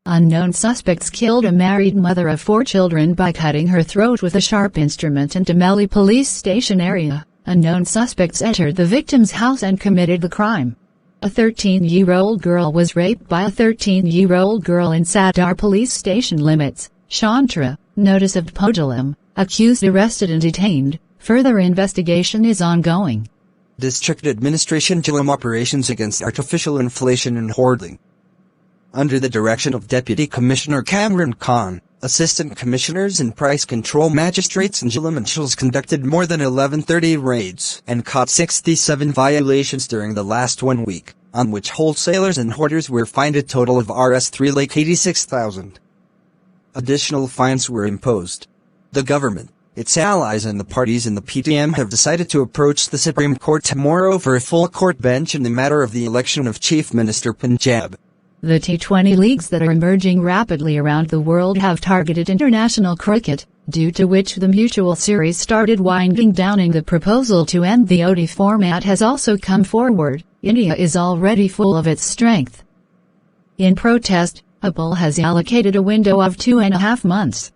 Unknown suspects killed a married mother of 4 children by cutting her throat with a sharp instrument in Demeli police station area. Unknown suspects entered the victim's house and committed the crime. A 13-year-old girl was raped by a 13-year-old girl in Sadar police station limits, Chantra, notice of Podalam. Accused arrested and detained. Further investigation is ongoing. District Administration Jillam operations against artificial inflation and hoarding. Under the direction of Deputy Commissioner Cameron Khan, Assistant Commissioners and Price Control Magistrates in Jillam and Shulls conducted more than 1130 raids and caught 67 violations during the last 1 week, on which wholesalers and hoarders were fined a total of Rs 3,86,000. Additional fines were imposed. The government, its allies and the parties in the PTM have decided to approach the Supreme Court tomorrow for a full court bench in the matter of the election of Chief Minister Punjab. The T20 leagues that are emerging rapidly around the world have targeted international cricket, due to which the mutual series started winding down, and the proposal to end the ODI format has also come forward. India is already full of its strength. In protest, a bill has allocated a window of 2.5 months